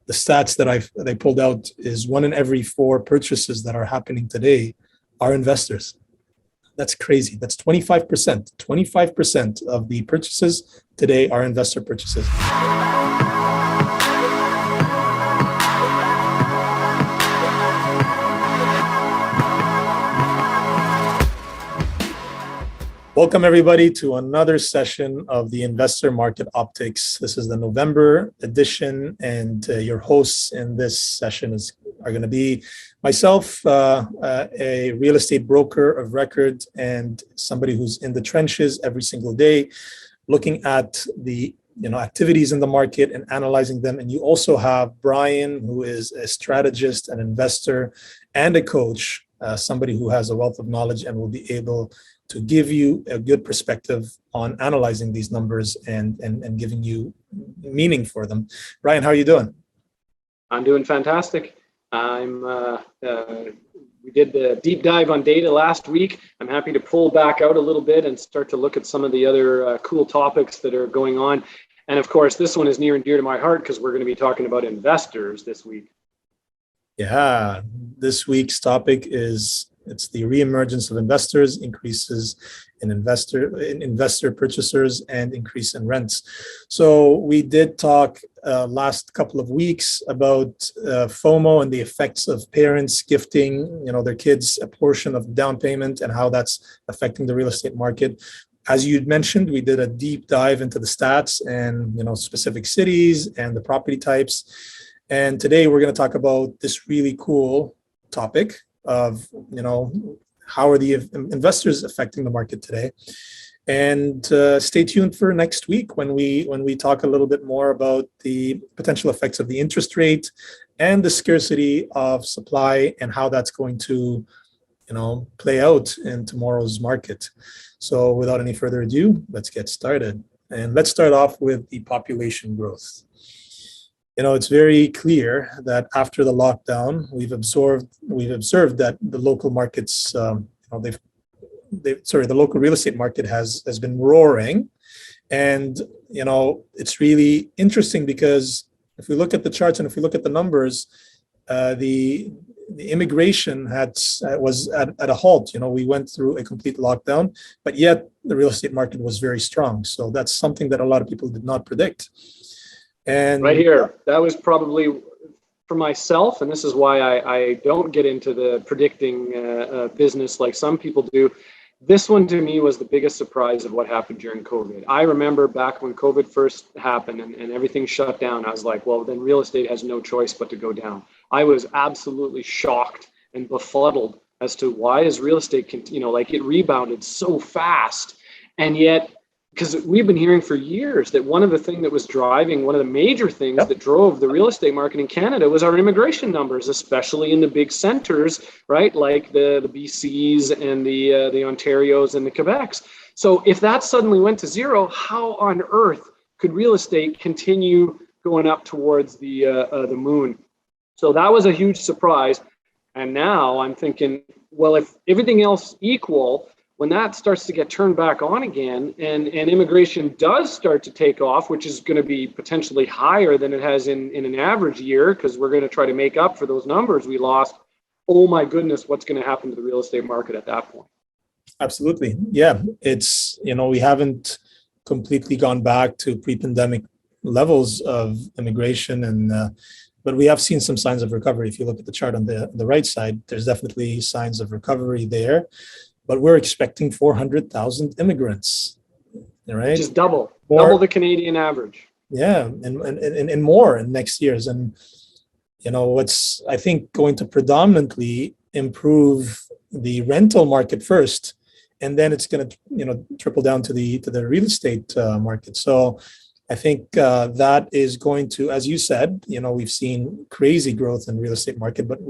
the stats that they pulled out is 1 in every 4 purchases that are happening today are investors. That's crazy. That's 25%. 25% of the purchases today are investor purchases. Welcome, everybody, to another session of the Investor Market Optics. This is the November edition, and your hosts in this session are going to be myself, a real estate broker of record, and somebody who's in the trenches every single day, looking at the activities in the market and analyzing them. And you also have Brian, who is a strategist, an investor, and a coach, somebody who has a wealth of knowledge and will be able to give you a good perspective on analyzing these numbers and giving you meaning for them. Brian, how are you doing? I'm doing fantastic. We did the deep dive on data last week. I'm happy to pull back out a little bit and start to look at some of the other cool topics that are going on. And of course, this one is near and dear to my heart because we're going to be talking about investors this week. Yeah, this week's topic is it's the reemergence of investors, increases in investor purchasers, and increase in rents. So we did talk last couple of weeks about FOMO and the effects of parents gifting, their kids a portion of down payment and how that's affecting the real estate market. As you'd mentioned, we did a deep dive into the stats and specific cities and the property types. And today we're going to talk about this really cool topic of how are the investors affecting the market today. And stay tuned for next week when we talk a little bit more about the potential effects of the interest rate and the scarcity of supply and how that's going to play out in tomorrow's market. So without any further ado, let's get started. And let's start off with the population growth. It's very clear that after the lockdown, we've observed that the local markets, the local real estate market has been roaring. And, it's really interesting because if we look at the charts and if we look at the numbers, the immigration was at a halt. We went through a complete lockdown, but yet the real estate market was very strong. So that's something that a lot of people did not predict. And right here, that was probably for myself, and this is why I don't get into the predicting business like some people do. This one to me was the biggest surprise of what happened during COVID. I remember back when COVID first happened and everything shut down, I was like, well, then real estate has no choice but to go down. I was absolutely shocked and befuddled as to why is real estate, it rebounded so fast. And yet, because we've been hearing for years that one of the major things that drove the real estate market in Canada was our immigration numbers, especially in the big centers, right? Like the BCs and the Ontarios and the Quebecs. So if that suddenly went to zero, how on earth could real estate continue going up towards the moon? So that was a huge surprise. And now I'm thinking, well, if everything else equal, when that starts to get turned back on again and immigration does start to take off, which is going to be potentially higher than it has in an average year, because we're going to try to make up for those numbers we lost, oh my goodness, what's going to happen to the real estate market at that point? Absolutely. Yeah. It's, we haven't completely gone back to pre-pandemic levels of immigration, but we have seen some signs of recovery. If you look at the chart on the right side, there's definitely signs of recovery there. But we're expecting 400,000 immigrants, right? Which is double the Canadian average. Yeah, and more in next years. And, what's, I think, going to predominantly improve the rental market first, and then it's going to, trickle down to the real estate market. So I think that is going to, as you said, we've seen crazy growth in real estate market, but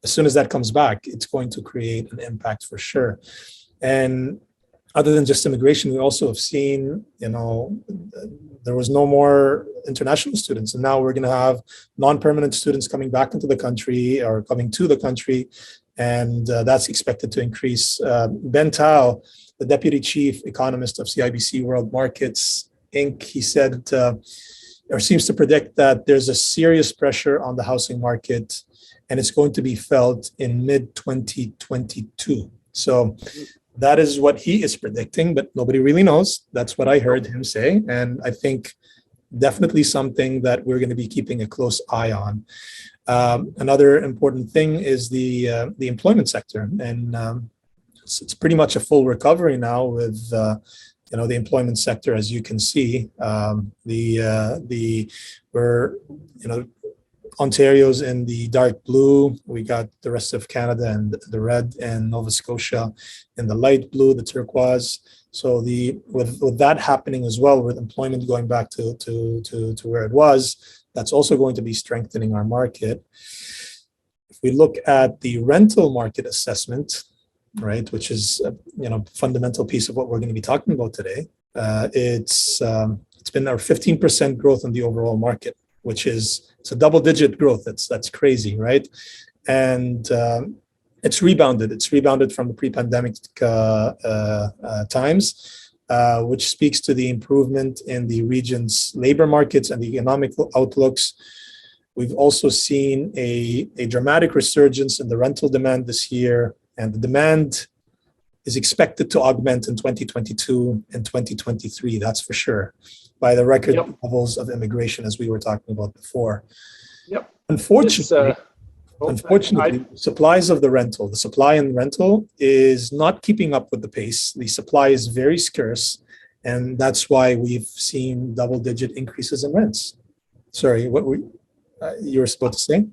as soon as that comes back, it's going to create an impact for sure. And other than just immigration, we also have seen, there was no more international students, and now we're going to have non-permanent students coming back into the country or coming to the country, and that's expected to increase. Ben Tao, the deputy chief economist of CIBC World Markets Inc., he said, or seems to predict that there's a serious pressure on the housing market, and it's going to be felt in mid 2022. So that is what he is predicting, but nobody really knows. That's what I heard him say. And I think definitely something that we're going to be keeping a close eye on. Another important thing is the employment sector, and it's pretty much a full recovery now with the employment sector, as you can see. We're Ontario's in the dark blue. We got the rest of Canada and the red, and Nova Scotia in the light blue, the turquoise. So with that happening as well, with employment going back to where it was, that's also going to be strengthening our market. If we look at the rental market assessment, right, which is fundamental piece of what we're going to be talking about today, it's been our 15% growth in the overall market, which is it's a double-digit growth. That's crazy, right? And it's rebounded. It's rebounded from the pre-pandemic times, which speaks to the improvement in the region's labor markets and the economic outlooks. We've also seen a dramatic resurgence in the rental demand this year, and the demand is expected to augment in 2022 and 2023, that's for sure, by the record levels of immigration, as we were talking about before. Yep. Unfortunately, the supply in rental is not keeping up with the pace. The supply is very scarce, and that's why we've seen double-digit increases in rents. Sorry, what you were supposed to say?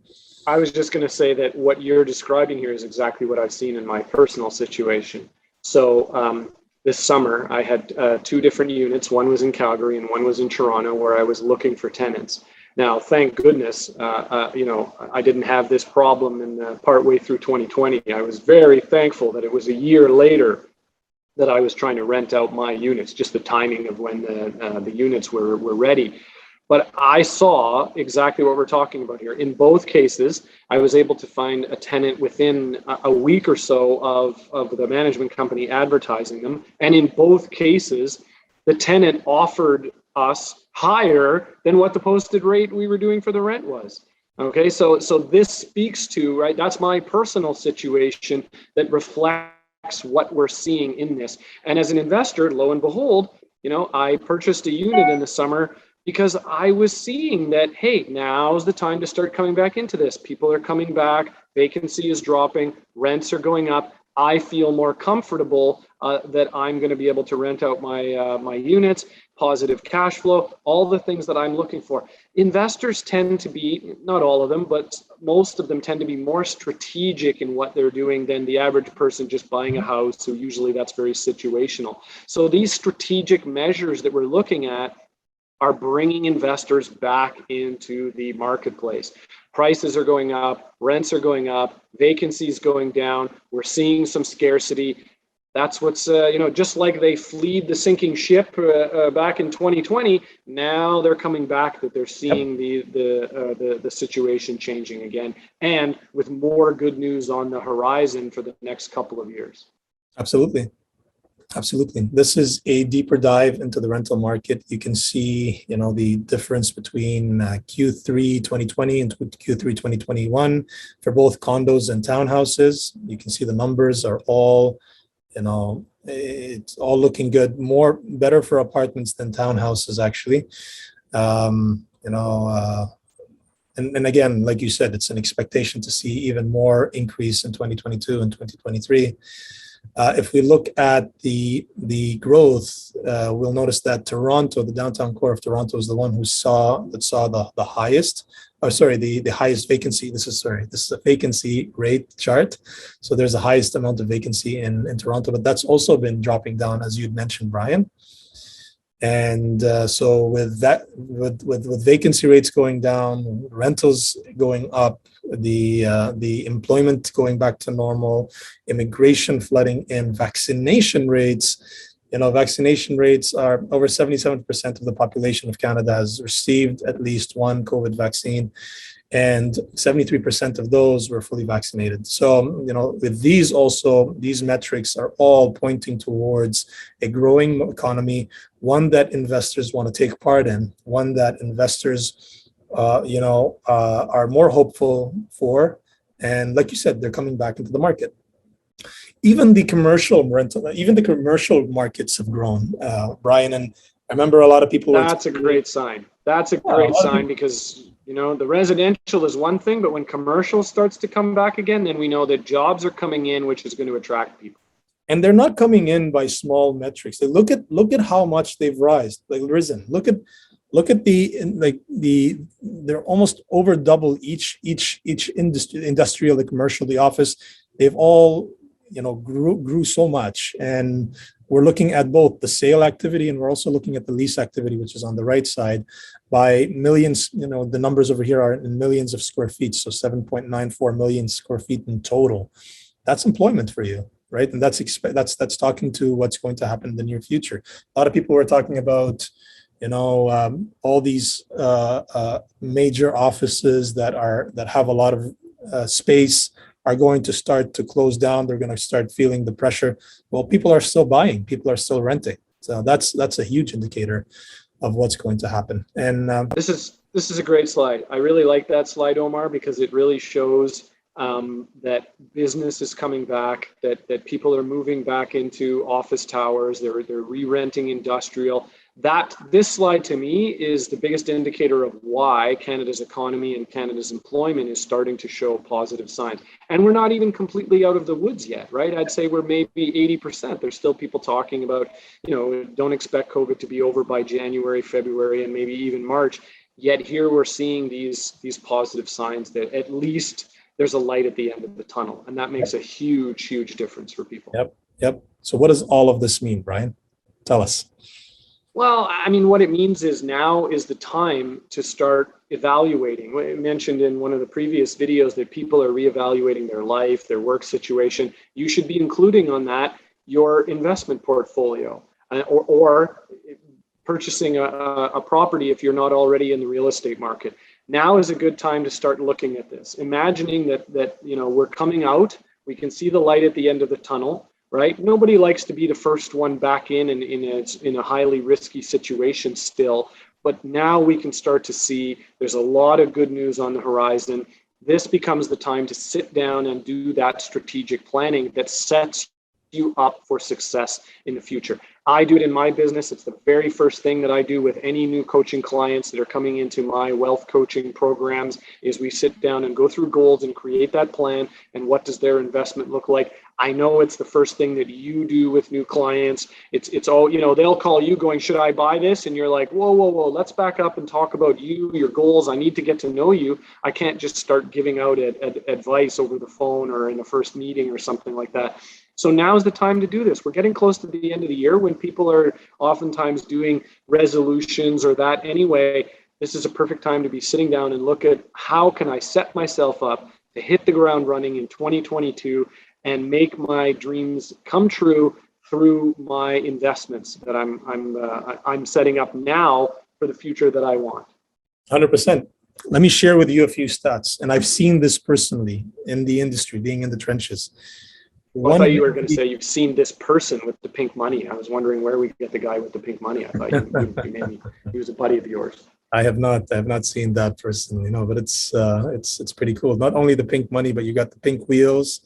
I was just going to say that what you're describing here is exactly what I've seen in my personal situation. So this summer, I had 2 different units. One was in Calgary and one was in Toronto, where I was looking for tenants. Now, thank goodness, I didn't have this problem in partway through 2020. I was very thankful that it was a year later that I was trying to rent out my units, just the timing of when the units were ready. But I saw exactly what we're talking about here. In both cases, I was able to find a tenant within a week or so of the management company advertising them. And in both cases, the tenant offered us higher than what the posted rate we were doing for the rent was. Okay, so this speaks to, right, that's my personal situation that reflects what we're seeing in this. And as an investor, lo and behold, I purchased a unit in the summer because I was seeing that, hey, now's the time to start coming back into this. People are coming back, vacancy is dropping, rents are going up. I feel more comfortable that I'm going to be able to rent out my units, positive cash flow, all the things that I'm looking for. Investors tend to be, not all of them, but most of them tend to be more strategic in what they're doing than the average person just buying a house, so usually that's very situational. So these strategic measures that we're looking at are bringing investors back into the marketplace. Prices are going up, rents are going up, vacancies going down. We're seeing some scarcity. That's what's, just like they fled the sinking ship back in 2020. Now they're coming back, that they're seeing the situation changing again, and with more good news on the horizon for the next couple of years. Absolutely. This is a deeper dive into the rental market. You can see, the difference between Q3 2020 and Q3 2021 for both condos and townhouses. You can see the numbers are all, it's all looking good. Better for apartments than townhouses, actually. And again, like you said, it's an expectation to see even more increase in 2022 and 2023. If we look at the growth, we'll notice that Toronto, the downtown core of Toronto, is the one who saw the highest. The highest vacancy. This is a vacancy rate chart. So there's the highest amount of vacancy in Toronto, but that's also been dropping down, as you'd mentioned, Brian. And so with vacancy rates going down, rentals going up, the employment going back to normal, immigration flooding in, vaccination rates. Vaccination rates are over 77% of the population of Canada has received at least one COVID vaccine. and 73% of those were fully vaccinated. So, with these metrics are all pointing towards a growing economy, one that investors want to take part in, one that investors, are more hopeful for. And like you said, they're coming back into the market. Even the commercial markets have grown, Brian. And I remember a lot of people. That's a great sign. That's a great sign because, the residential is one thing, but when commercial starts to come back again, then we know that jobs are coming in, which is going to attract people. And they're not coming in by small metrics. They look at how much they've risen. Look at they're almost over double each industrial, the commercial, the office. They've all grew so much. And we're looking at both the sale activity and we're also looking at the lease activity, which is on the right side, by millions. The numbers over here are in millions of square feet, so 7.94 million square feet in total. That's employment for you, right? And that's talking to what's going to happen in the near future. A lot of people were talking about all these major offices that have a lot of space are going to start to close down. They're going to start feeling the pressure. Well, people are still buying. People are still renting. So that's a huge indicator of what's going to happen. And this is a great slide. I really like that slide, Omar, because it really shows that business is coming back, that people are moving back into office towers. They're re-renting industrial. This slide to me is the biggest indicator of why Canada's economy and Canada's employment is starting to show positive signs. And we're not even completely out of the woods yet, right? I'd say we're maybe 80%. There's still people talking about, don't expect COVID to be over by January, February, and maybe even March. Yet here we're seeing these positive signs that at least there's a light at the end of the tunnel. And that makes a huge, huge difference for people. Yep. So what does all of this mean, Brian? Tell us. Well, I mean, what it means is now is the time to start evaluating. I mentioned in one of the previous videos that people are reevaluating their life, their work situation. You should be including on that your investment portfolio or purchasing a property if you're not already in the real estate market. Now is a good time to start looking at this, imagining that we're coming out, we can see the light at the end of the tunnel. Right? Nobody likes to be the first one back in a highly risky situation still, but now we can start to see there's a lot of good news on the horizon. This becomes the time to sit down and do that strategic planning that sets you up for success in the future. I do it in my business. It's the very first thing that I do with any new coaching clients that are coming into my wealth coaching programs is we sit down and go through goals and create that plan and what does their investment look like. I know it's the first thing that you do with new clients. It's all, they'll call you going, should I buy this? And you're like, whoa, let's back up and talk about you, your goals. I need to get to know you. I can't just start giving out advice over the phone or in a first meeting or something like that. So now is the time to do this. We're getting close to the end of the year when people are oftentimes doing resolutions or that anyway. This is a perfect time to be sitting down and look at how can I set myself up to hit the ground running in 2022 and make my dreams come true through my investments that I'm setting up now for the future that I want. 100%. Let me share with you a few stats, and I've seen this personally in the industry, being in the trenches. I thought you were going to say you've seen this person with the pink money. I was wondering where we get the guy with the pink money. I thought he was a buddy of yours. I have not seen that personally, but it's pretty cool. Not only the pink money, but you got the pink wheels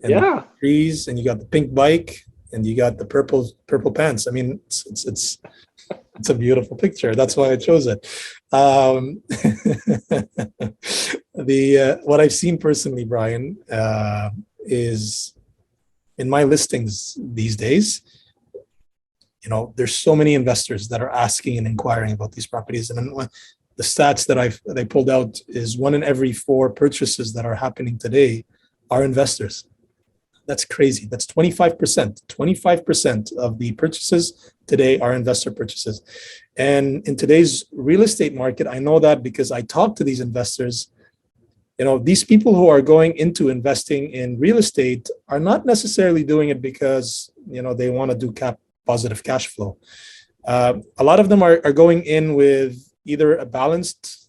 and the trees, and you got the pink bike, and you got the purple pants. I mean, it's a beautiful picture. That's why I chose it. What I've seen personally, Brian, is in my listings these days, there's so many investors that are asking and inquiring about these properties. And then the stats that I pulled out is 1 in every 4 purchases that are happening today are investors. That's crazy. That's 25%. 25% of the purchases today are investor purchases. And in today's real estate market, I know that because I talk to these investors. These people who are going into investing in real estate are not necessarily doing it because, they want to do positive cash flow. A lot of them are going in with either a balanced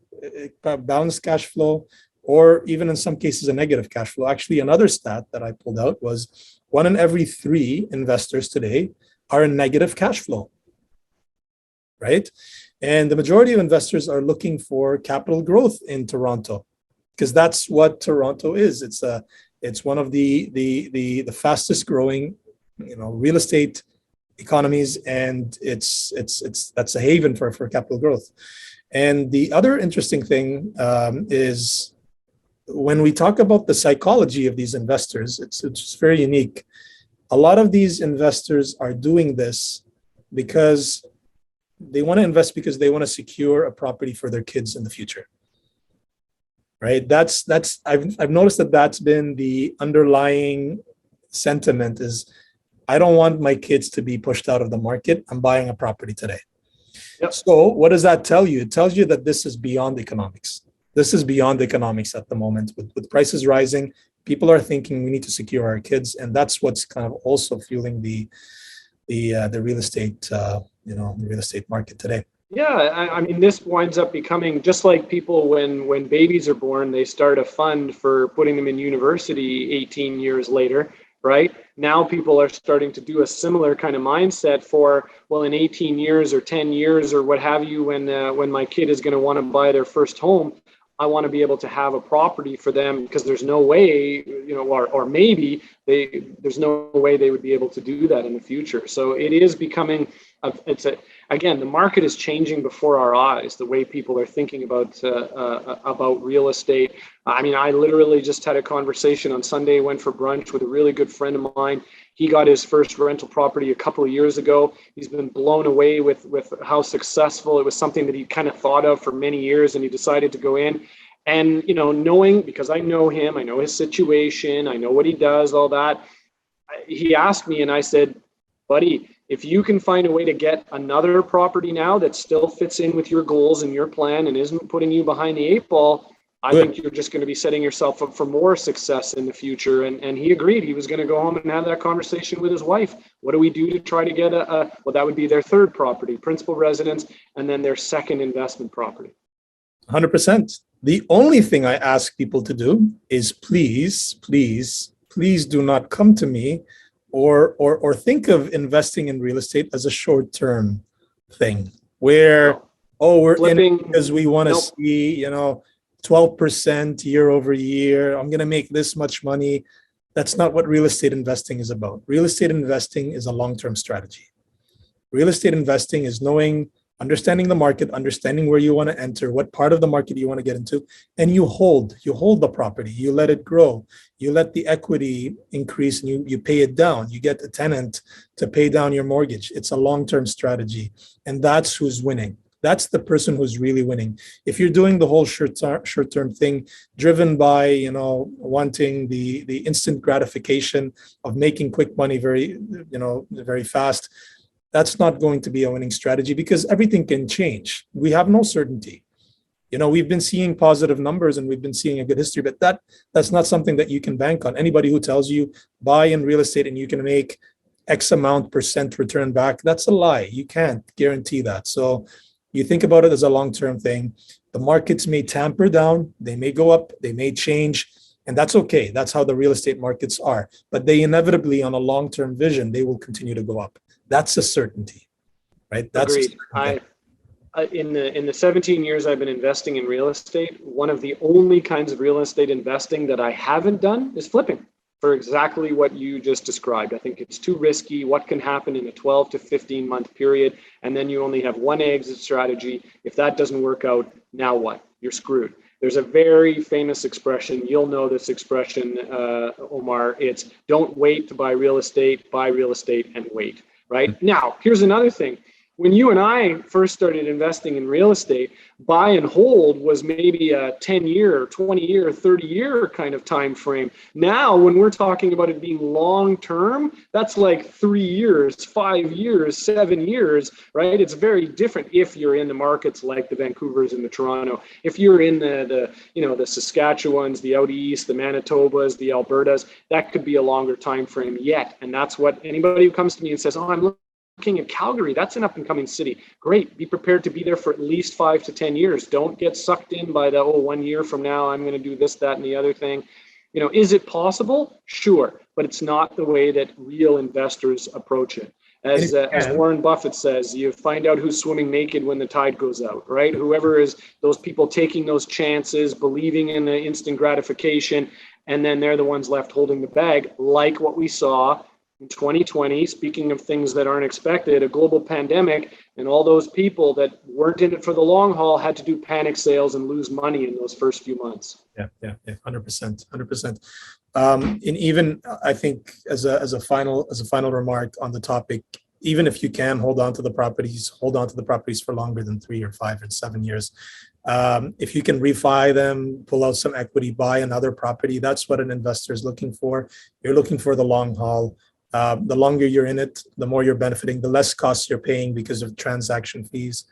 cash flow, or even in some cases a negative cash flow. Actually, another stat that I pulled out was 1 in every 3 investors today are in negative cash flow, right? And the majority of investors are looking for capital growth in Toronto because that's what Toronto is. It's one of the fastest growing, real estate economies, and it's that's a haven for capital growth. And the other interesting thing is when we talk about the psychology of these investors, it's very unique. A lot of these investors are doing this because they want to invest because they want to secure a property for their kids in the future, right? I've noticed that that's been the underlying sentiment is I don't want my kids to be pushed out of the market. I'm buying a property today. Yep. So what does that tell you? It tells you that this is beyond economics. This is beyond economics at the moment. With prices rising, people are thinking we need to secure our kids, and that's what's kind of also fueling the real estate the real estate market today. Yeah, I mean, this winds up becoming just like people when babies are born, they start a fund for putting them in university 18 years later, right? Now people are starting to do a similar kind of mindset for, well, in 18 years or 10 years or what have you, when my kid is going to want to buy their first home, I want to be able to have a property for them because there's no way, or maybe there's no way they would be able to do that in the future. So it is becoming, again, the market is changing before our eyes, the way people are thinking about real estate. I mean, I literally just had a conversation on Sunday, went for brunch with a really good friend of mine. He got his first rental property a couple of years ago. He's been blown away with how successful. It was something that he kind of thought of for many years, and he decided to go in. And, knowing, because I know him, I know his situation, I know what he does, all that. He asked me and I said, buddy, if you can find a way to get another property now that still fits in with your goals and your plan and isn't putting you behind the 8 ball, I think you're just going to be setting yourself up for more success in the future. And he agreed. He was going to go home and have that conversation with his wife. What do we do to try to get well, that would be their third property, principal residence, and then their second investment property. 100%. The only thing I ask people to do is please do not come to me or think of investing in real estate as a short-term thing where, we're flipping, in because we want to see, 12% year over year. I'm going to make this much money. That's not what real estate investing is about. Real estate investing is a long-term strategy. Real estate investing is understanding the market, understanding where you want to enter, what part of the market you want to get into, and you hold the property, you let it grow, you let the equity increase, and you pay it down. You get a tenant to pay down your mortgage. It's a long-term strategy, and that's who's winning. That's the person who's really winning. If you're doing the whole short-term thing, driven by wanting the instant gratification of making quick money very fast, that's not going to be a winning strategy because everything can change. We have no certainty. We've been seeing positive numbers and we've been seeing a good history, but that's not something that you can bank on. Anybody who tells you buy in real estate and you can make X amount % return back, that's a lie. You can't guarantee that. So you think about it as a long-term thing. The markets may tamper down, they may go up, they may change, and that's okay. That's how the real estate markets are. But they inevitably, on a long-term vision, they will continue to go up. That's a certainty, right? That's agreed. In the 17 years I've been investing in real estate, one of the only kinds of real estate investing that I haven't done is flipping, for exactly what you just described. I think it's too risky. What can happen in a 12 to 15 month period? And then you only have one exit strategy. If that doesn't work out, now what? You're screwed. There's a very famous expression. You'll know this expression, Omar. It's don't wait to buy real estate and wait. Right? Now, here's another thing. When you and I first started investing in real estate, buy and hold was maybe a 10-year, 20-year, 30-year kind of time frame. Now, when we're talking about it being long-term, that's like 3 years, 5 years, 7 years, right? It's very different if you're in the markets like the Vancouvers and the Toronto. If you're in the Saskatchewans, the out east, the Manitobas, the Albertas, that could be a longer time frame yet. And that's what anybody who comes to me and says, I'm looking at Calgary, that's an up and coming city. Great. Be prepared to be there for at least 5 to 10 years. Don't get sucked in by the, 1 year from now, I'm going to do this, that, and the other thing. Is it possible? Sure. But it's not the way that real investors approach it. As Warren Buffett says, you find out who's swimming naked when the tide goes out, right? Whoever is those people taking those chances, believing in the instant gratification, and then they're the ones left holding the bag, like what we saw in 2020. Speaking of things that aren't expected, a global pandemic, and all those people that weren't in it for the long haul had to do panic sales and lose money in those first few months. Yeah, 100%. And even I think as a final remark on the topic, even if you can hold on to the properties for longer than 3 or 5 or 7 years. If you can refi them, pull out some equity, buy another property, that's what an investor is looking for. You're looking for the long haul. The longer you're in it, the more you're benefiting, the less costs you're paying because of transaction fees.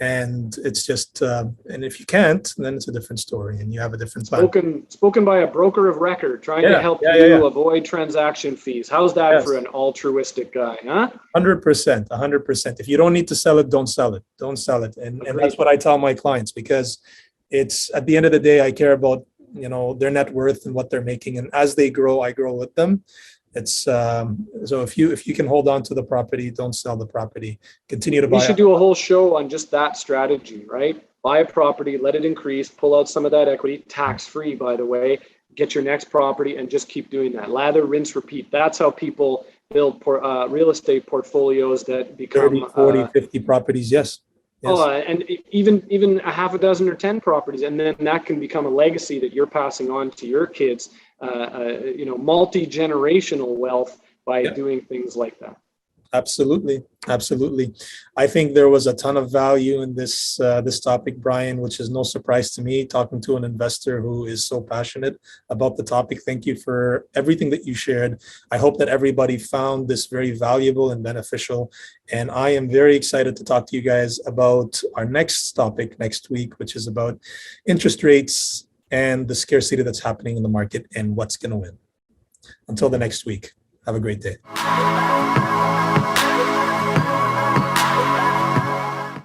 And it's just, and if you can't, then it's a different story and you have a different plan. Spoken by a broker of record trying to help you avoid transaction fees. How's that for an altruistic guy, huh? 100%. If you don't need to sell it, don't sell it. Don't sell it. And that's what I tell my clients, because it's at the end of the day, I care about, their net worth and what they're making. And as they grow, I grow with them. It's so if you can hold on to the property, don't sell the property. Continue to buy. We should do a whole show on just that strategy, right? Buy a property, let it increase, pull out some of that equity, tax-free, by the way, get your next property, and just keep doing that. Lather, rinse, repeat. That's how people build real estate portfolios that become 30, 40, 50 properties. Yes. Oh, and even a half a dozen or 10 properties, and then that can become a legacy that you're passing on to your kids. Multi-generational wealth by doing things like that. Absolutely. I think there was a ton of value in this topic, Brian, which is no surprise to me, talking to an investor who is so passionate about the topic. Thank you for everything that you shared. I hope that everybody found this very valuable and beneficial. And I am very excited to talk to you guys about our next topic next week, which is about interest rates and the scarcity that's happening in the market and what's going to win. Until the next week, have a great day.